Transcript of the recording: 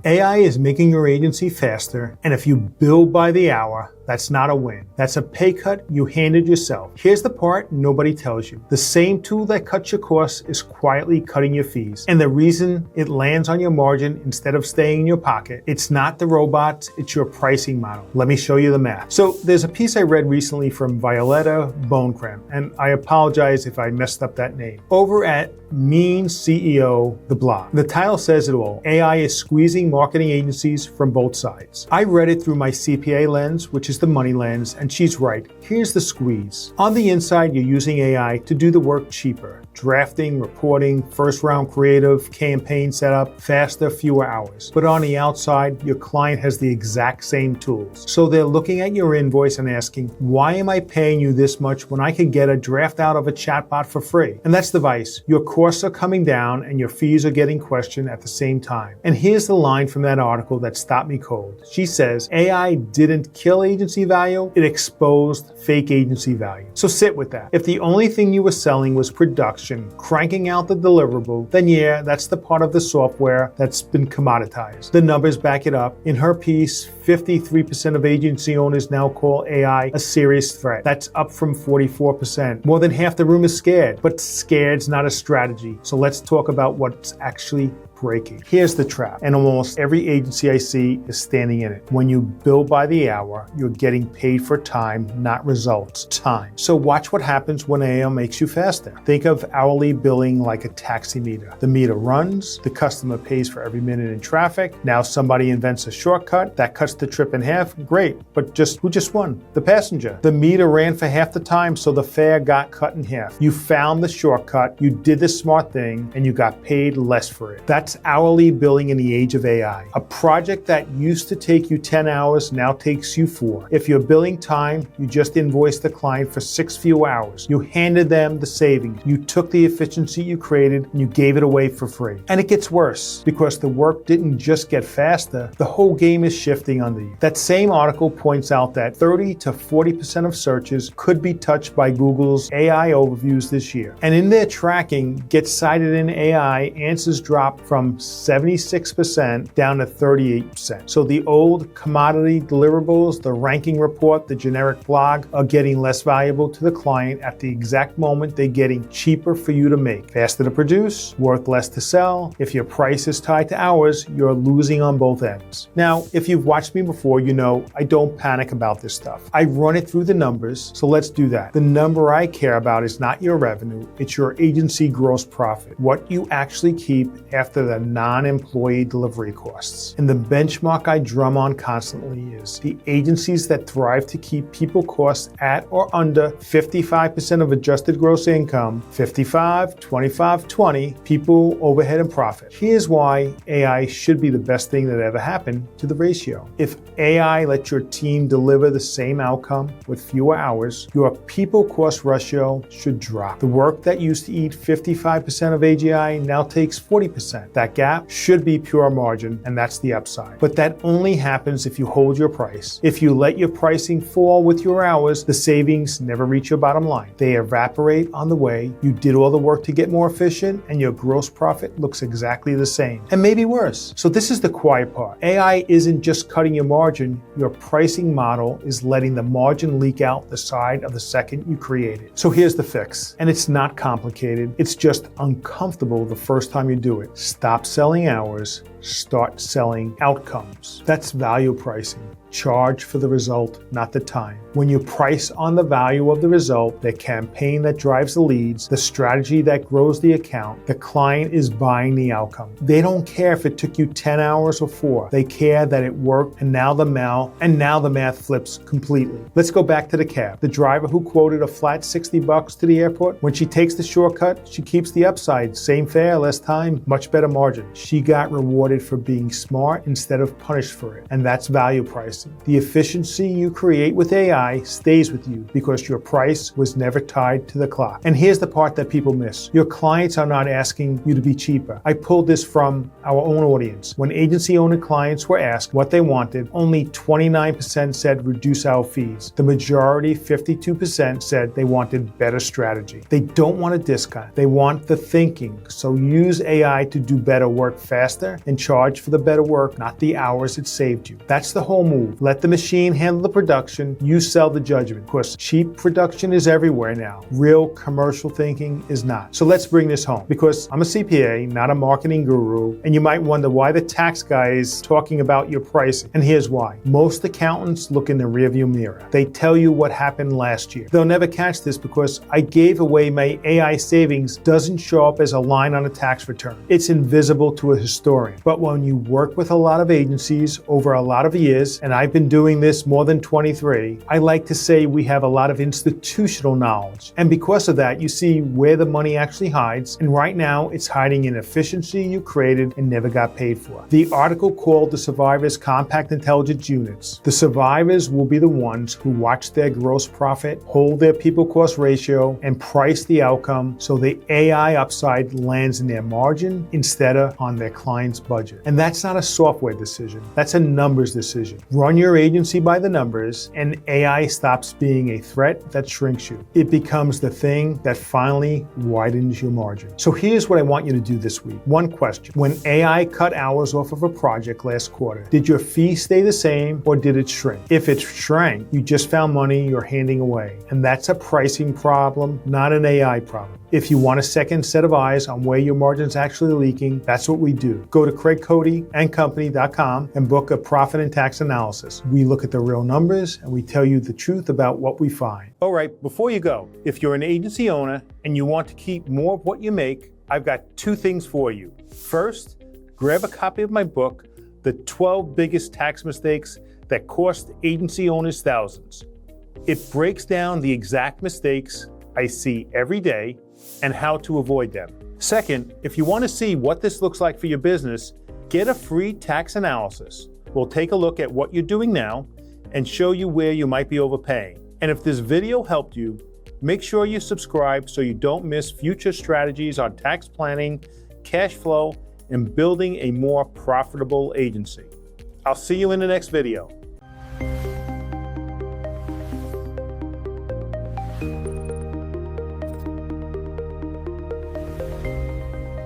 AI is making your agency faster, and if you bill by the hour, that's not a win. That's a pay cut you handed yourself. Here's the part nobody tells you. The same tool that cuts your costs is quietly cutting your fees. And the reason it lands on your margin instead of staying in your pocket, it's not the robots, it's your pricing model. Let me show you the math. So there's a piece I read recently from Violetta Bonecrem, and I apologize if I messed up that name. Over at Mean CEO, the blog. The title says it all. AI is squeezing marketing agencies from both sides. I read it through my CPA lens, which is the money lens, and she's right. Here's the squeeze. On the inside, you're using AI to do the work cheaper. Drafting, reporting, first round creative, campaign setup, faster, fewer hours. But on the outside, your client has the exact same tools. So they're looking at your invoice and asking, why am I paying you this much when I could get a draft out of a chatbot for free? And that's the vice. Your costs are coming down and your fees are getting questioned at the same time. And here's the line from that article that stopped me cold. She says, AI didn't kill agency value, it exposed fake agency value. So sit with that. If the only thing you were selling was production, cranking out the deliverable, then yeah, that's the part of the software that's been commoditized. The numbers back it up. In her piece, 53% of agency owners now call AI a serious threat. That's up from 44%. More than half the room is scared, but scared's not a strategy. So let's talk about what's actually breaking. Here's the trap, and almost every agency I see is standing in it. When you bill by the hour, you're getting paid for time, not results, time. So watch what happens when AI makes you faster. Think of hourly billing like a taxi meter. The meter runs, the customer pays for every minute in traffic. Now somebody invents a shortcut that cuts the trip in half. Great, but who just won? The passenger. The meter ran for half the time, so the fare got cut in half. You found the shortcut, you did the smart thing, and you got paid less for it. That's hourly billing in the age of AI. A project that used to take you 10 hours now takes you 4. If you're billing time, you just invoiced the client for 6 fewer hours. You handed them the savings. You took the efficiency you created and you gave it away for free. And it gets worse because the work didn't just get faster, the whole game is shifting under you. That same article points out that 30 to 40% of searches could be touched by Google's AI overviews this year. And in their tracking, get cited in AI, answers drop from 76% down to 38%. So the old commodity deliverables, the ranking report, the generic blog are getting less valuable to the client at the exact moment they're getting cheaper for you to make. Faster to produce, worth less to sell. If your price is tied to hours, you're losing on both ends. Now, if you've watched me before, you know I don't panic about this stuff. I run it through the numbers, so let's do that. The number I care about is not your revenue, it's your agency gross profit. What you actually keep after the non-employee delivery costs. And the benchmark I drum on constantly is the agencies that thrive to keep people costs at or under 55% of adjusted gross income, 55, 25, 20, people, overhead, and profit. Here's why AI should be the best thing that ever happened to the ratio. If AI lets your team deliver the same outcome with fewer hours, your people cost ratio should drop. The work that used to eat 55% of AGI now takes 40%. That gap should be pure margin, and that's the upside. But that only happens if you hold your price. If you let your pricing fall with your hours, the savings never reach your bottom line. They evaporate on the way. You did all the work to get more efficient, and your gross profit looks exactly the same, and maybe worse. So this is the quiet part. AI isn't just cutting your margin. Your pricing model is letting the margin leak out the side of the second you create it. So here's the fix, and it's not complicated. It's just uncomfortable the first time you do it. Stop selling hours, start selling outcomes. That's value pricing. Charge for the result, not the time. When you price on the value of the result, the campaign that drives the leads, the strategy that grows the account, the client is buying the outcome. They don't care if it took you 10 hours or 4. They care that it worked, and now the math flips completely. Let's go back to the cab. The driver who quoted a flat $60 to the airport, when she takes the shortcut, she keeps the upside. Same fare, less time, much better margin. She got rewarded for being smart instead of punished for it. And that's value pricing. The efficiency you create with AI stays with you because your price was never tied to the clock. And here's the part that people miss. Your clients are not asking you to be cheaper. I pulled this from our own audience. When agency owner clients were asked what they wanted, only 29% said reduce our fees. The majority, 52%, said they wanted better strategy. They don't want a discount. They want the thinking. So use AI to do better work faster and charge for the better work, not the hours it saved you. That's the whole move. Let the machine handle the production, you sell the judgment. Of course, cheap production is everywhere now. Real commercial thinking is not. So let's bring this home, because I'm a CPA, not a marketing guru, and you might wonder why the tax guy is talking about your pricing. And here's why. Most accountants look in the rearview mirror. They tell you what happened last year. They'll never catch this because I gave away my AI savings doesn't show up as a line on a tax return. It's invisible to a historian. But when you work with a lot of agencies over a lot of years, and I've been doing this more than 23, I like to say we have a lot of institutional knowledge. And because of that, you see where the money actually hides. And right now, it's hiding in efficiency you created and never got paid for. The article called The Survivors Compact Intelligence Units. The survivors will be the ones who watch their gross profit, hold their people cost ratio, and price the outcome so the AI upside lands in their margin instead of on their client's budget. And that's not a software decision. That's a numbers decision. Run your agency by the numbers, and AI stops being a threat that shrinks you. It becomes the thing that finally widens your margin. So here's what I want you to do this week. One question. When AI cut hours off of a project last quarter, did your fee stay the same or did it shrink? If it shrank, you just found money you're handing away. And that's a pricing problem, not an AI problem. If you want a second set of eyes on where your margin's actually leaking, that's what we do. Go to craigcodyandcompany.com and book a profit and tax analysis. We look at the real numbers and we tell you the truth about what we find. All right, before you go, if you're an agency owner and you want to keep more of what you make, I've got two things for you. First, grab a copy of my book, The 12 Biggest Tax Mistakes That Cost Agency Owners Thousands. It breaks down the exact mistakes I see every day and how to avoid them. Second, if you want to see what this looks like for your business, get a free tax analysis. We'll take a look at what you're doing now and show you where you might be overpaying. And if this video helped you, make sure you subscribe so you don't miss future strategies on tax planning, cash flow, and building a more profitable agency. I'll see you in the next video.